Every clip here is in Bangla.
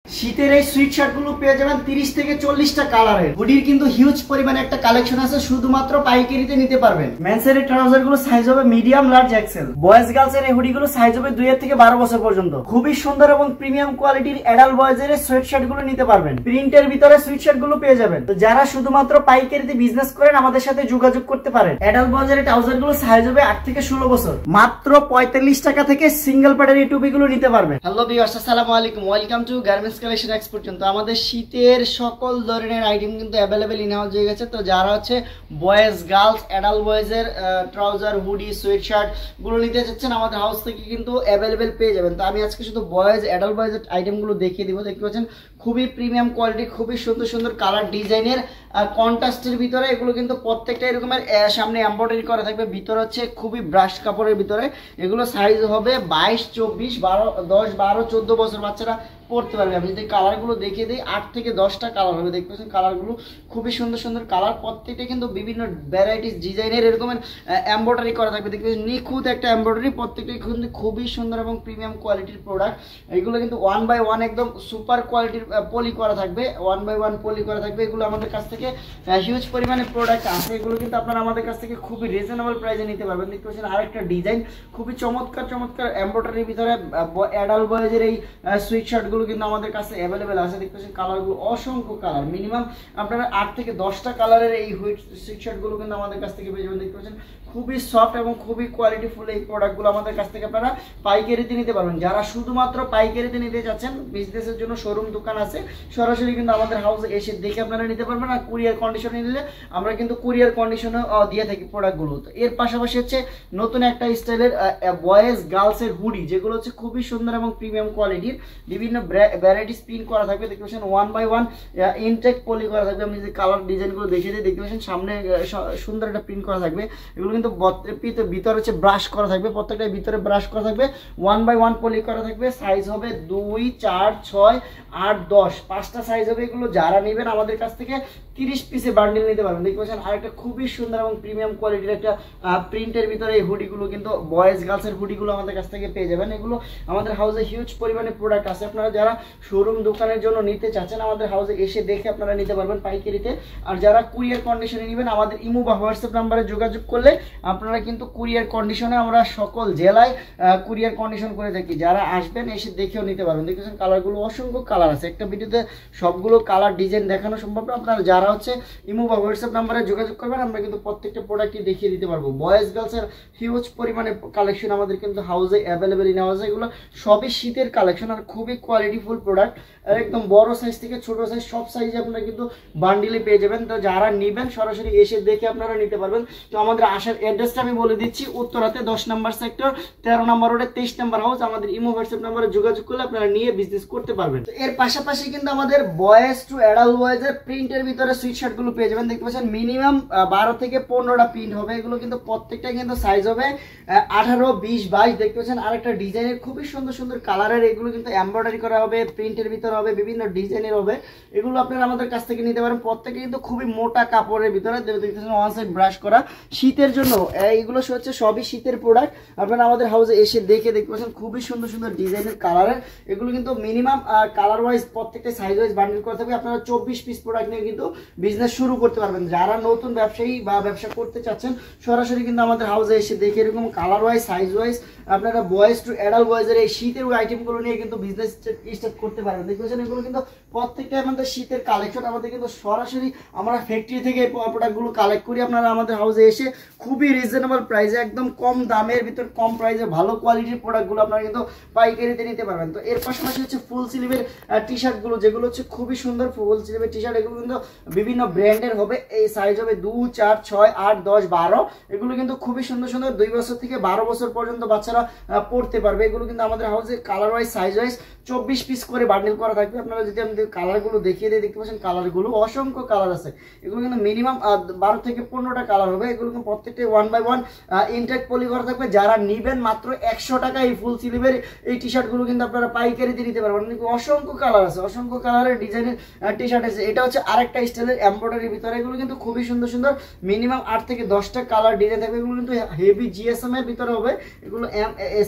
শীতের এই সুইট শার্ট গুলো পেয়ে যাবেন 30 থেকে 40টা কালারের। হুডির কিন্তু হিউজ পরিমাণে একটা কালেকশন আছে, শুধুমাত্র পাইকারিতে নিতে পারবেন। মেন্সের এই ট্রাউজার গুলো সাইজ হবে medium, large, XL. Boys girls এর এই হুডি গুলো সাইজ হবে 2 থেকে 12 বছর পর্যন্ত। খুবই সুন্দর এবং প্রিমিয়াম কোয়ালিটির অ্যাডাল্ট বয়েজ এর সোয়েট শার্ট গুলো নিতে পারবেন। প্রিন্টের ভিতরে সুইট শার্ট গুলো পেয়ে যাবেন। তো যারা শুধুমাত্র পাইকারিতে বিজনেস করেন আমাদের সাথে যোগাযোগ করতে পারেন। অ্যাডাল্ট বয়েজ এর ট্রাউজার গুলো সাইজ হবে 8 থেকে 16 বছর। মাত্র 45 টাকা থেকে সিঙ্গেল প্যাডের এই টুপি গুলো নিতে পারবেন। হ্যালো ভিউয়ার্স, আসসালামু আলাইকুম, welcome to garments collection export. তো আমাদের শীতের সকল ধরনের আইটেম কিন্তু অ্যাভেলেবেল ইন হাউস হয়ে গেছে। তো যারা হচ্ছে বয়েজ, গার্লস, অ্যাডাল্ট বয়েজের ট্রাউজার, হুডি, সোয়েট শার্ট গুলো নিতে চাচ্ছেন আমাদের হাউস থেকে কিন্তু অ্যাভেলেবেল পেয়ে যাবেন। তো আমি আজকে শুধু বয়েজ, অ্যাডাল্ট বয়েজের আইটেমগুলো দেখিয়ে দিব। দেখতে পাচ্ছেন খুবই প্রিমিয়াম কোয়ালিটি, খুবই সুন্দর সুন্দর কালার ডিজাইনের কন্ট্রাস্টের ভিতরে। এগুলো কিন্তু প্রত্যেকটা এরকমের সামনে এমব্রয়ডারি করা থাকবে, ভিতরে হচ্ছে খুবই ব্রাশ কাপড়ের ভিতরে। এগুলো সাইজ হবে 22, 24, 12, 10, 12, 14 বছর বাচ্চারা পড়তে পারবে। আমি যদি কালারগুলো দেখিয়ে দিই, 8 থেকে 10টা কালার হবে। দেখতে পাচ্ছেন কালারগুলো খুবই সুন্দর সুন্দর কালার, প্রত্যেকটা কিন্তু বিভিন্ন ভ্যারাইটিস ডিজাইনের এরকমের এমব্রয়ডারি করা থাকবে। দেখতে পাচ্ছেন নিখুঁত একটা এমব্রয়ডারি, প্রত্যেকটা কিন্তু খুবই সুন্দর এবং প্রিমিয়াম কোয়ালিটির প্রোডাক্ট। এগুলো কিন্তু 1 বাই 1 একদম সুপার কোয়ালিটির পলি করা থাকবে, 1 বাই 1 পলি করা থাকবে। এগুলো আমাদের কাছ থেকে হিউজ পরিমাণে প্রোডাক্ট আছে। এগুলো কিন্তু আপনারা আমাদের কাছ থেকে খুবই রিজনেবল প্রাইসে নিতে পারবেন। দেখতে পাচ্ছেন আরেকটা ডিজাইন, খুবই চমৎকার চমৎকার এমব্রয়ডারির ভিতরে অ্যাডাল্ট বয়েজের এই সুইট শার্টগুলো কিন্তু আমাদের কাছে অ্যাভেলেবেল আছে। দেখতে পাচ্ছেন কালারগুলো অসংখ্য কালার, মিনিমাম আপনারা 8 থেকে 10টা কালারের এই সুইট শার্টগুলো কিন্তু আমাদের কাছ থেকে পেয়ে যাবেন। দেখতে পাচ্ছেন খুবই সফট এবং খুবই কোয়ালিটিফুল এই প্রোডাক্টগুলো আমাদের কাছ থেকে আপনারা পাইকারিতে নিতে পারবেন। যারা শুধুমাত্র পাইকারিতে নিতে চাচ্ছেন, বিজনেসের জন্য শোরুম দোকান আছে, সরাসরি কিন্তু আমাদের হাউসে এসে দেখে আপনারা নিতে পারবেন। আর কুরিয়ার কন্ডিশনে নিলে আমরা কিন্তু কুরিয়ার কন্ডিশনে দিয়ে থাকি প্রোডাক্টগুলো। তো এর পাশাপাশি হচ্ছে নতুন একটা স্টাইলের বয়েজ গার্লসের হুডি, যেগুলো হচ্ছে খুবই সুন্দর এবং প্রিমিয়াম কোয়ালিটির, বিভিন্ন ভ্যারাইটিস প্রিন্ট করা থাকবে। দেখতে পাচ্ছেন 1 বাই 1 ইনটেক পলি করা থাকবে। আমি যে কালার ডিজাইনগুলো দেখিয়ে দিই, দেখতে পাচ্ছেন সামনে সুন্দর একটা প্রিন্ট করা থাকবে। এগুলো কিন্তু ভিতরে হচ্ছে ব্রাশ করা থাকবে, প্রত্যেকটার ভিতরে ব্রাশ করা থাকবে, 1 বাই 1 পলি করা থাকবে। সাইজ হবে 2, 4, 6, 8, 10, 5টা সাইজ হবে। এগুলো যারা নেবেন আমাদের কাছ থেকে 30 পিসে বান্ডেল নিতে পারবেন। দেখতে পাচ্ছেন আরেকটা খুবই সুন্দর এবং প্রিমিয়াম কোয়ালিটির একটা প্রিন্টের ভিতরে এই হুডিগুলো কিন্তু বয়েজ গার্লসের হুডিগুলো আমাদের কাছ থেকে পেয়ে যাবেন। এগুলো আমাদের হাউসে হিউজ পরিমাণে প্রোডাক্ট আছে। আপনারা যারা শোরুম দোকানের জন্য নিতে চাচ্ছেন আমাদের হাউসে এসে দেখে আপনারা নিতে পারবেন পাইকারিতে। আর যারা কুরিয়ার কন্ডিশনে নেবেন আমাদের ইমো বা হোয়াটসঅ্যাপ নাম্বারে যোগাযোগ করলে আপনারা কিন্তু কুরিয়ার কন্ডিশনে, আমরা সকল জেলায় কুরিয়ার কন্ডিশন করে থাকি। যারা আসবেন এসে দেখেও নিতে পারবেন। দেখেছেন কালারগুলো অসংখ্য কালার আছে, একটা ভিডিওতে সবগুলো কালার ডিজাইন দেখানো সম্ভব না। আপনারা যারা হচ্ছে ইমো বা হোয়াটসঅ্যাপ নাম্বারে যোগাযোগ করবেন, আমরা কিন্তু প্রত্যেকটা প্রোডাক্টই দেখিয়ে দিতে পারবো। বয়েজ গার্লসের হিউজ পরিমাণে কালেকশন আমাদের কিন্তু হাউসে অ্যাভেলেবেল ইন হাউসে। এগুলো সবই শীতের কালেকশন আর খুবই কোয়ালিটিফুল প্রোডাক্ট। আর একদম বড় সাইজ থেকে ছোট সাইজ সব সাইজে আপনারা কিন্তু বান্ডিলে পেয়ে যাবেন। তো যারা নেবেন সরাসরি এসে দেখে আপনারা নিতে পারবেন। তো আমাদের আসার অ্যাড্রেসটা আমি বলে দিচ্ছি, উত্তরাতে 10 নম্বর সেক্টর, 13 নম্বর রোডে 23 নম্বর হাউস। আমাদের ইমো হোয়াটসঅ্যাপ নাম্বারে যোগাযোগ করলে আপনারা নিয়ে বিজনেস করতে পারবেন। তো এর পাশাপাশি কিন্তু আমাদের বয়েজ টু অ্যাডাল্ট বয়েজের প্রিন্টের ভিতরে সুইট শার্ট গুলো পেয়ে যাবেন। দেখতে পাচ্ছেন মিনিমাম 12 থেকে 15টা প্রিন্ট হবে। এগুলো কিন্তু প্রত্যেকটা কিন্তু সাইজ হবে 18, 20, 22। দেখতে পাচ্ছেন আরেকটা ডিজাইনের খুবই সুন্দর সুন্দর কালারের, এগুলো কিন্তু এমব্রয়ডারি করা হবে, প্রিন্টের ভিতরে হবে, বিভিন্ন ডিজাইনের হবে। এগুলো আপনারা আমাদের কাছ থেকে নিতে পারেন। প্রত্যেকটা কিন্তু খুবই মোটা কাপড়ের ভিতরে। দেখতেছেন ওয়ান সাইড ব্রাশ করা, শীতের জন্য এইগুলো হচ্ছে সবই শীতের প্রোডাক্ট। আপনারা আমাদের হাউসে এসে দেখে দেখতে পাচ্ছেন খুবই সুন্দর সুন্দর ডিজাইনের কালারের। এগুলো কিন্তু মিনিমাম কালার ওয়াইজ প্রত্যেকটা সাইজ ওয়াইজ বান্ডেল করা থাকবে। আপনারা 24 পিস প্রোডাক্ট নিয়ে কিন্তু বিজনেস শুরু করতে পারবেন। যারা নতুন ব্যবসায়ী বা ব্যবসা করতে চাচ্ছেন সরাসরি কিন্তু আমাদের হাউসে এসে দেখে এরকম কালার ওয়াইজ, সাইজ ওয়াইজ আপনারা বয়েজ টু অ্যাডাল্ট বয়েজের এই শীতের আইটেমগুলো নিয়ে কিন্তু বিজনেস স্টার্ট করতে পারবেন। দেখতে পাচ্ছেন এগুলো কিন্তু প্রত্যেকটা আমাদের শীতের কালেকশন। আমাদের কিন্তু সরাসরি আমরা ফ্যাক্টরি থেকে এই প্রোডাক্টগুলো কালেক্ট করি। আপনারা আমাদের হাউসে এসে খুবই রিজনেবল প্রাইসে, একদম কম দামের ভিতর কম প্রাইসে ভালো কোয়ালিটির প্রোডাক্টগুলো আপনারা কিন্তু পাইকারিতে নিতে পারবেন। তো এর পাশাপাশি হচ্ছে ফুল স্লিভের টি শার্টগুলো, যেগুলো হচ্ছে খুবই সুন্দর ফুল স্লিভের টি শার্ট। এগুলো কিন্তু বিভিন্ন ব্র্যান্ডের হবে। এই সাইজ হবে 2, 4, 6, 8, 10, 12। এগুলো কিন্তু খুবই সুন্দর সুন্দর, 2 বছর থেকে 12 বছর পর্যন্ত বাচ্চারা পড়তে পারবে। এগুলো কিন্তু আমাদের হাউসে colour wise, size wise 24 piece করে বান্ডেল করা থাকবে। আপনারা যদি আমাদের কালারগুলো দেখিয়ে দিই, দেখতে পাচ্ছেন কালারগুলো অসংখ্য কালার আছে। এগুলো কিন্তু মিনিমাম 12 থেকে 15টা কালার হবে। এগুলো কিন্তু প্রত্যেকটা 1 বাই 1 ইনটেক পলি করা থাকবে। যারা নিবেন মাত্র 100 টাকা এই ফুল স্লিভের এই টি শার্টগুলো কিন্তু আপনারা পাইকারিতে নিতে পারবেন। অসংখ্য কালার আছে, অসংখ্য কালারের ডিজাইনের টি শার্ট আছে। এটা হচ্ছে আরেকটা স্টাইলের এমব্রয়ডারির ভিতরে। এগুলো কিন্তু খুবই সুন্দর সুন্দর, মিনিমাম 8 থেকে 10টা কালার ডিজাইন থাকবে। এগুলো কিন্তু হেভি জিএসএম এর ভিতরে হবে। এগুলো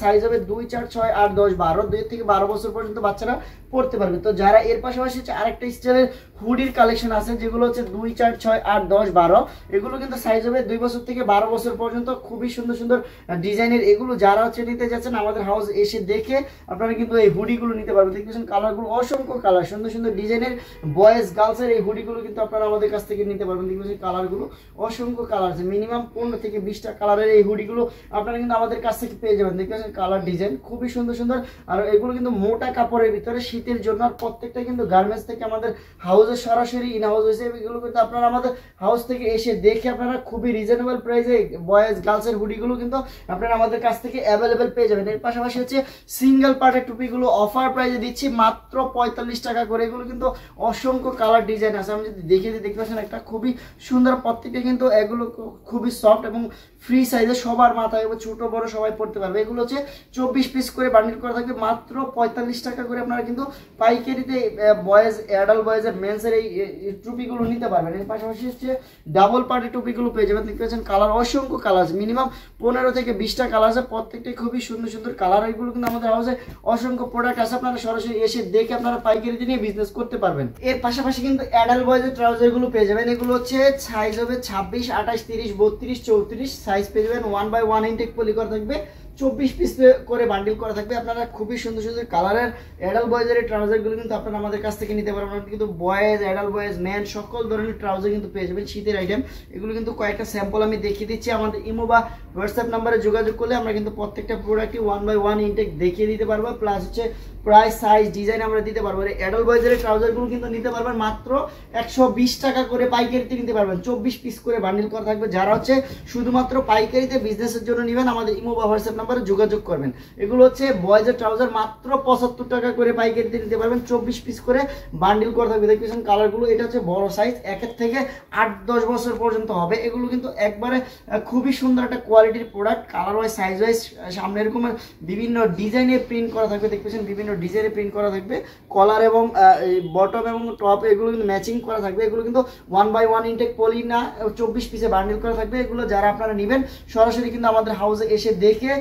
সাইজ হবে 2, 4, 6, 8, 10, 12, 2 থেকে 12 বছর পর্যন্ত বাচ্চারা পড়তে পারবে। তো যারা এর পাশাপাশি আরেকটা স্টাইলের হুডির কালেকশন আছে যেগুলো হচ্ছে 2, 4, 6, 8, 10, 12, এগুলো কিন্তু সাইজ হবে 2 বছর থেকে 12 বছর পর্যন্ত। খুবই সুন্দর সুন্দর ডিজাইনের এগুলো যারা হচ্ছে নিতে যাচ্ছেন আমাদের হাউস এসে দেখে আপনারা কিন্তু এই হুডিগুলো নিতে পারবেন। দেখতেছেন কালারগুলো অসংখ্য কালার, সুন্দর সুন্দর ডিজাইনের বয়েজ গার্লসের এই হুডিগুলো কিন্তু আপনারা আমাদের কাছ থেকে নিতে পারবেন। দেখতেছেন কালারগুলো অসংখ্য কালার আছে, মিনিমাম 15 থেকে 20টা কালারের এই হুডিগুলো আপনারা কিন্তু আমাদের কাছ থেকে পেয়ে যাবেন। দেখতেছেন কালার ডিজাইন খুবই সুন্দর সুন্দর, আর এগুলো কিন্তু মোটা কাপড়ের ভিতরে শীতের জন্য, আর প্রত্যেকটা কিন্তু গার্মেন্টস থেকে আমাদের হাউসে সরাসরি ইন হাউস হয়েছে। এগুলো কিন্তু আপনারা আমাদের হাউস থেকে এসে দেখে আপনারা খুবই রিজনেবল প্রাইসে বয়েজ গার্লসের হুডিগুলো কিন্তু আপনারা আমাদের কাছ থেকে অ্যাভেলেবেল পেয়ে যাবেন। এর পাশাপাশি হচ্ছে সিঙ্গেল পার্টের টুপিগুলো অফার প্রাইসে দিচ্ছি মাত্র 45 টাকা করে। এগুলো কিন্তু অসংখ্য কালার ডিজাইন আছে, আমি যদি দেখিয়ে দিই দেখতে পাচ্ছেন একটা খুবই সুন্দর, প্রত্যেকটা কিন্তু এগুলো খুবই সফট এবং ফ্রি সাইজে, সবার মাথায় ছোট বড় সবাই পড়তে পারবে। এগুলো হচ্ছে 24 পিস করে বান্ডিল করা থাকবে মাত্র 45 টাকা করে। আপনারা কিন্তু পাইকারিতে বয়েজ অ্যাডাল্ট বয়েজের মেন্সের এই টুপিগুলো নিতে পারবেন। এর পাশাপাশি হচ্ছে ডাবল পার্টের টুপিগুলো পেয়ে যাবেন। দেখতে পাচ্ছেন কালার অসংখ্য কালার আছে, মিনিমাম 15 থেকে 20টা কালার আছে, প্রত্যেকটাই খুবই সুন্দর সুন্দর কালার। এগুলো কিন্তু আমাদের হাউসে অসংখ্য প্রোডাক্ট আছে, আপনারা সরাসরি এসে দেখে আপনারা পাইকারিতে নিয়ে বিজনেস করতে পারবেন। এর পাশাপাশি কিন্তু অ্যাডাল্ট বয়েজের ট্রাউজারগুলো পেয়ে যাবেন। এগুলো হচ্ছে সাইজ হবে 26, 28, 30, 32, 34 সাইজ পেয়ে যাবেন। 1/1 ইনটেক পলি করা থাকবে, 24 পিস করে বান্ডিল করা থাকবে। আপনারা খুবই সুন্দর সুন্দর কালারের অ্যাডাল্ট বয়েজের এই ট্রাউজারগুলো কিন্তু আপনারা আমাদের কাছ থেকে নিতে পারবেন। কিন্তু বয়েজ, অ্যাডাল্ট বয়েজ, ম্যান সকল ধরনের ট্রাউজার কিন্তু পেয়ে যাবেন শীতের আইটেম। এগুলো কিন্তু কয়েকটা স্যাম্পল আমি দেখিয়ে দিচ্ছি, আমাদের ইমো বা হোয়াটসঅ্যাপ নাম্বারে যোগাযোগ করলে আমরা কিন্তু প্রত্যেকটা প্রোডাক্টই 1/1 ইনটেক দেখিয়ে দিতে পারবো, প্লাস হচ্ছে প্রাইস, সাইজ, ডিজাইন আমরা দিতে পারবো। অ্যাডাল্ট বয়েজের ট্রাউজারগুলো কিন্তু নিতে পারবেন মাত্র 120 টাকা করে, পাইকারিতে নিতে পারবেন 24 পিস করে বান্ডিল করা থাকবে। যারা হচ্ছে শুধুমাত্র পাইকারিতে বিজনেসের জন্য নেবেন আমাদের ইমো বা হোয়াটসঅ্যাপ নাম্বারে যোগাযোগ করবেন। এগুলো হচ্ছে বয়েজের ট্রাউজার মাত্র 75 টাকা করে পাইকারিতে নিতে পারবেন, 24 পিস করে বান্ডিল করা থাকবে। দেখতেছেন কালারগুলো, এটা হচ্ছে বড় সাইজ, 1 থেকে 8-10 বছর পর্যন্ত হবে। এগুলো কিন্তু একবারে খুবই সুন্দর একটা কোয়ালিটির product, colour wise, size wise, সামনে এরকম বিভিন্ন ডিজাইনে প্রিন্ট করা থাকবে। দেখতেছেন বিভিন্ন ডিজাইনে প্রিন্ট করা থাকবে, কলার এবং বটম এবং টপ এগুলো কিন্তু ম্যাচিং করা থাকবে। এগুলো কিন্তু 1/1 ইনটেক পলি না, 24 পিসে বান্ডিল করা থাকবে। এগুলো যারা আপনারা নেবেন সরাসরি কিন্তু আমাদের হাউসে এসে দেখে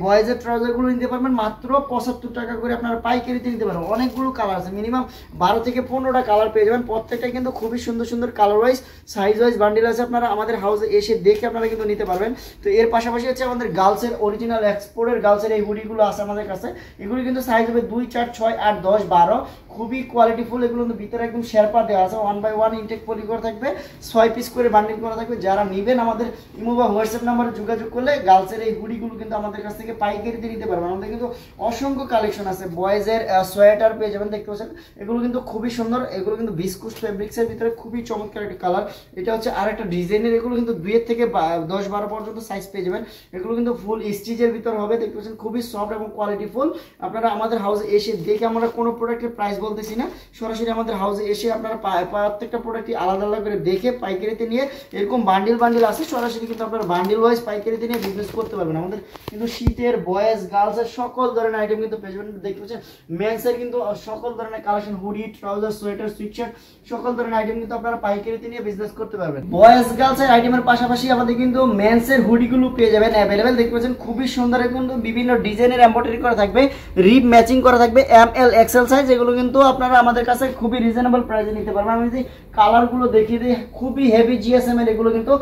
বয়েজের ট্রাউজারগুলো নিতে পারবেন মাত্র 75 টাকা করে, আপনারা পাইকারিতে নিতে পারবেন। অনেকগুলো কালার আছে, মিনিমাম 12 থেকে 15টা কালার পেয়ে যাবেন, প্রত্যেকটা কিন্তু খুবই সুন্দর সুন্দর colour wise, size wise bundle আছে। আপনারা আমাদের হাউসে এসে দেখে আপনারা কিন্তু নিতে পারবেন। তো এর পাশাপাশি হচ্ছে আমাদের গার্লসের অরিজিনাল এক্সপোর্টের গার্লসের এই হুডিগুলো আছে আমাদের কাছে। এগুলো কিন্তু সাইজ হবে 2, 4, 6, 8, 10, 12, খুবই কোয়ালিটিফুল। এগুলো কিন্তু ভিতরে একদম শেরপা দেওয়া আছে, 1/1 ইনটেক পলি করা থাকবে, 6 পিস করে বান্ডিল করা থাকবে। যারা নেবেন আমাদের ইমো বা হোয়াটসঅ্যাপ নাম্বারে যোগাযোগ করলে গার্লসের এই হুডিগুলো কিন্তু আমাদের কাছ থেকে পাইকারিতে নিতে পারবেন। আমাদের কিন্তু অসংখ্য কালেকশন আছে, বয়েজের সোয়েটার পেয়ে যাবেন। দেখতে পাচ্ছেন এগুলো কিন্তু খুবই সুন্দর, এগুলো কিন্তু বিস্কুট ফেব্রিক্সের ভিতরে খুবই চমৎকার একটা কালার। এটা হচ্ছে আরেকটা ডিজাইনের, এগুলো কিন্তু 2 থেকে 10-12 পর্যন্ত সাইজ পেয়ে যাবেন। এগুলো কিন্তু ফুল স্টিচের ভিতর হবে। দেখতে পাচ্ছেন খুবই সফট এবং কোয়ালিটিফুল। আপনারা আমাদের হাউসে এসে দেখে, আমরা কোনো প্রোডাক্টের প্রাইস বলতেছি না, সরাসরি আমাদের হাউসে এসে আপনারা প্রত্যেকটা প্রোডাক্টই আলাদা আলাদা করে দেখে পাইকারিতে নিয়ে, এরকম বান্ডিল বান্ডিল আছে, সরাসরি কিন্তু আপনারা বান্ডিল ওয়াইজ পাইকারিতে নিয়ে বিজনেস করতে পারবেন। আমাদের কিন্তু শীতের, বয়েজ, গার্লসের সকল ধরনের আইটেম কিন্তু পেয়ে যাবেন। দেখতে পাচ্ছেন মেন্সের কিন্তু সকল ধরনের collection, hoodie, trouser, sweater, sweatshirt, সকল ধরনের আইটেম কিন্তু আপনারা পাইকারিতে নিয়ে বিজনেস করতে পারবেন। বয়েজ গার্লসের আইটেমের পাশাপাশি আমাদের কিন্তু মেন্সের হুডিগুলো পেয়ে যাবেন অ্যাভেলেবেল। দেখতে পাচ্ছেন খুবই সুন্দর, কিন্তু বিভিন্ন ডিজাইনের এমব্রয়ডারি করা থাকবে, রিব ম্যাচিং করা থাকবে, ML XL সাইজ। এগুলো কিন্তু আপনারা আমাদের কাছে খুবই রিজনেবল প্রাইসে নিতে পারবেন। আমি যদি কালারগুলো দেখিয়ে দিই, খুবই হেভি GSM এর এগুলো কিন্তু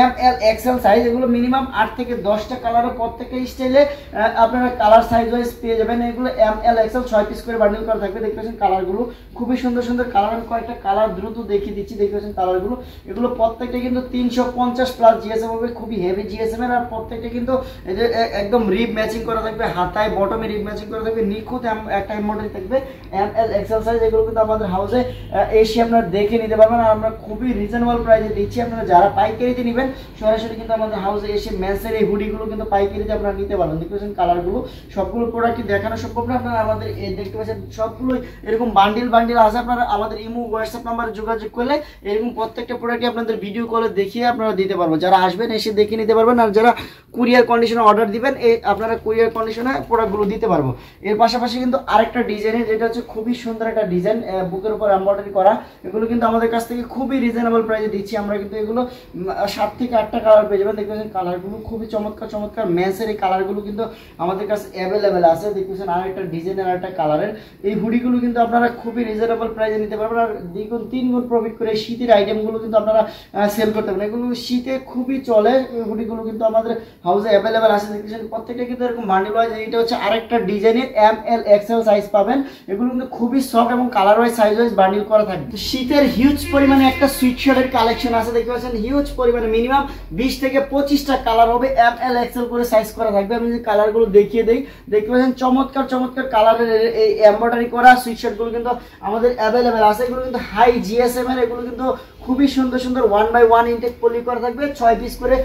ML XL সাইজ। এগুলো মিনিমাম 8 থেকে 10টা কালারের, প্রত্যেকটা স্টাইলে আপনারা কালার সাইজ ওয়াইজ পেয়ে যাবেন। এগুলো ML XL 6 পিস করে বান্ডিল করা থাকবে। দেখতে পাচ্ছেন কালারগুলো খুবই সুন্দর সুন্দর কালার, আমি কয়েকটা কালার দ্রুত দেখিয়ে দিচ্ছি। দেখতে পাচ্ছেন কালারগুলো, এগুলো প্রত্যেকটা কিন্তু 350 প্লাস GSM হবে, খুবই হেভি GSM এর। আর প্রত্যেকটা কিন্তু একদম রিব ম্যাচিং করা থাকবে, হাতায় বটমে রিব ম্যাচিং করা থাকবে, নিখুঁত একটা এমব্রয়ডারি থাকবে, ML XL সাইজ। এগুলো কিন্তু আমাদের হাউসে এসে আপনারা দেখে নিতে পারবেন, আর আমরা খুবই রিজনেবল প্রাইসে দিচ্ছি। আপনারা যারা পাইকারিতে নেবেন সরাসরি কিন্তু আমাদের হাউসে এসে মেন্সের এই হুডিগুলো কিন্তু পাইকারিতে আপনারা নিতে পারবেন। দেখতে পাচ্ছেন কালারগুলো, সবগুলো প্রোডাক্টই দেখানো সম্ভব না, আপনারা আমাদের দেখতে পাচ্ছেন সবগুলো এরকম বান্ডিল বান্ডিল আছে। আপনারা আমাদের ইমো হোয়াটসঅ্যাপ নাম্বারে যোগাযোগ করলে এরকম প্রত্যেকটা প্রোডাক্টই আপনাদের ভিডিও কলে দেখিয়ে আপনারা দিতে পারবো। যারা আসবেন এসে দেখে নিতে পারবেন, আর যারা কুরিয়ার কন্ডিশনে অর্ডার দিবেন আপনারা কুরিয়ার কন্ডিশনে প্রোডাক্টগুলো দিতে পারবো। এর পাশাপাশি কিন্তু আরেকটা ডিজাইনের, এটা হচ্ছে খুবই সুন্দর সুন্দর একটা ডিজাইন, বুকের উপর এমব্রয়ডারি করা। এগুলো কিন্তু আমাদের কাছ থেকে খুবই রিজনেবল প্রাইসে দিচ্ছি আমরা, কিন্তু এগুলো 7 থেকে 8টা কালার পেয়ে যাবেন। দেখবেন কালারগুলো খুবই চমৎকার চমৎকার, মেন্সের এই কালারগুলো কিন্তু আমাদের কাছে অ্যাভেলেবেল আছে। দেখতেছেন আরেকটা ডিজাইনের আরেকটা কালারের এই হুডিগুলো কিন্তু আপনারা খুবই রিজনেবল প্রাইসে নিতে পারবেন, আর 2 গুণ 3 গুণ প্রফিট করে শীতের আইটেমগুলো কিন্তু আপনারা সেল করতে পারেন। এগুলো শীতে খুবই চলে, হুডিগুলো কিন্তু আমাদের হাউসে অ্যাভেলেবেল আছে। দেখতেছেন প্রত্যেকটা কিন্তু এরকম বান্ডিল ওয়াইজ, এটা হচ্ছে আরেকটা ডিজাইনের ML XL সাইজ পাবেন। এগুলো কিন্তু খুবই সফট এবং colour wise size wise bundle করা থাকবে। শীতের হিউজ পরিমাণে একটা সুইটশার্টের কালেকশন আছে, দেখতে পাচ্ছেন হিউজ পরিমাণে মিনিমাম 20 থেকে 25টা কালার হবে, ML XL করে সাইজ করা থাকবে। আমি যে কালারগুলো দেখিয়ে দেই, দেখতে পাচ্ছেন চমৎকার চমৎকার কালারের এই এমব্রয়ডারি করা সুইটশার্টগুলো কিন্তু আমাদের অ্যাভেলেবেল আছে। এগুলো কিন্তু হাই GSM এর, এগুলো কিন্তু খুবই সুন্দর সুন্দর 1/1 ইনটেক পলি করা থাকবে, 6 পিস করে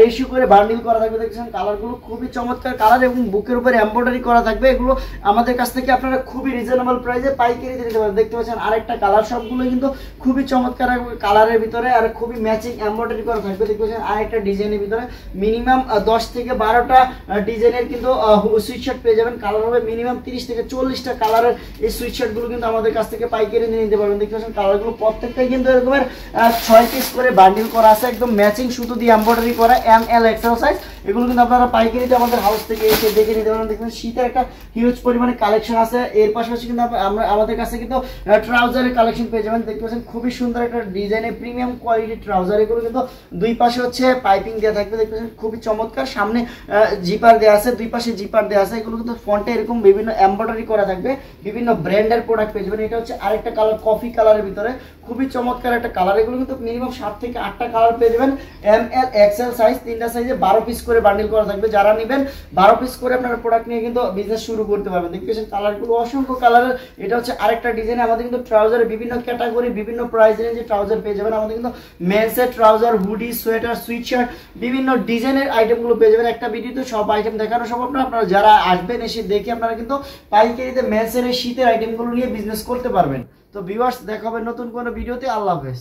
রেশিও করে বান্ডিল করা থাকবে। দেখছেন কালারগুলো খুবই চমৎকার কালার এবং বুকের উপরে এমব্রয়ডারি করা থাকবে। এগুলো আমাদের কাছ থেকে আপনারা খুবই রিজনেবল প্রাইসে পাইকারি দিতে পারেন। দেখতে পাচ্ছেন আরেকটা কালার, সবগুলো কিন্তু খুবই চমৎকার কালারের ভিতরে আর খুবই ম্যাচিং এমব্রয়ডারি করা থাকবে। দেখতে পাচ্ছেন আরেকটা ডিজাইনের ভিতরে মিনিমাম 10 থেকে 12টা ডিজাইনের কিন্তু সুইটশার্ট পেয়ে যাবেন। কালার হবে মিনিমাম 30 থেকে 40টা কালারের এই সুইটশার্টগুলো কিন্তু আমাদের কাছ থেকে পাইকারি নিয়ে নিতে পারবেন। দেখতে পাচ্ছেন কালারগুলো প্রত্যেকটাই কিন্তু এরকমের 6 পিস করে বান্ডিল করা আছে, একদম ম্যাচিং সুতো দিয়ে এমব্রয়ডারি করা, ML XL সাইজ। এগুলো কিন্তু আপনারা পাইকারিতে আমাদের হাউস থেকে এসে দেখে নিতে পারেন। দেখবেন শীতের একটা হিউজ পরিমাণে কালেকশন আছে। এর পাশাপাশি কিন্তু আমরা আমাদের কাছে কিন্তু ট্রাউজারের কালেকশন পেয়ে যাবেন। দেখতে পাচ্ছেন খুবই সুন্দর একটা ডিজাইনের প্রিমিয়াম কোয়ালিটির ট্রাউজার। এগুলো কিন্তু দুই পাশে হচ্ছে পাইপিং দেওয়া থাকবে। দেখতে পাচ্ছেন খুবই চমৎকার, সামনে জিপার দেওয়া আছে, দুই পাশে জিপার দেওয়া আছে। এগুলো কিন্তু ফ্রন্টে এরকম বিভিন্ন এমব্রয়ডারি করা থাকবে, বিভিন্ন ব্র্যান্ডের প্রোডাক্ট পেয়ে যাবেন। এটা হচ্ছে আরেকটা কালার, কফি কালারের ভিতরে খুবই চমৎকার একটা কালার। এগুলো কিন্তু মিনিমাম 7 থেকে 8টা কালার পেয়ে যাবেন, ML XL সাইজ, 3টা সাইজে 12 পিস করে বান্ডিল করা থাকবে। যারা নেবেন 12 পিস করে আপনারা প্রোডাক্ট নিয়ে কিন্তু বিজনেস শুরু করতে পারবেন। দেখতেছেন কালারগুলো অসংখ্য কালারের। এটা হচ্ছে আরেকটা ডিজাইন। আমাদের কিন্তু ট্রাউজারের বিভিন্ন ক্যাটাগরি, বিভিন্ন প্রাইস রেঞ্জে ট্রাউজার পেয়ে যাবেন। আমাদের কিন্তু মেন্সের ট্রাউজার, হুডি, সোয়েটার, সুইটশার্ট, বিভিন্ন ডিজাইনের আইটেমগুলো পেয়ে যাবেন। একটা ভিডিওতে সব আইটেম দেখানো সম্ভব না, আপনারা যারা আসবেন এসে দেখে আপনারা কিন্তু পাইকারিতে মেন্সের শীতের আইটেমগুলো নিয়ে বিজনেস করতে পারবেন। তো ভিউয়ার্স, দেখা হবে নতুন কোনো ভিডিওতে। আল্লাহ হাফেজ।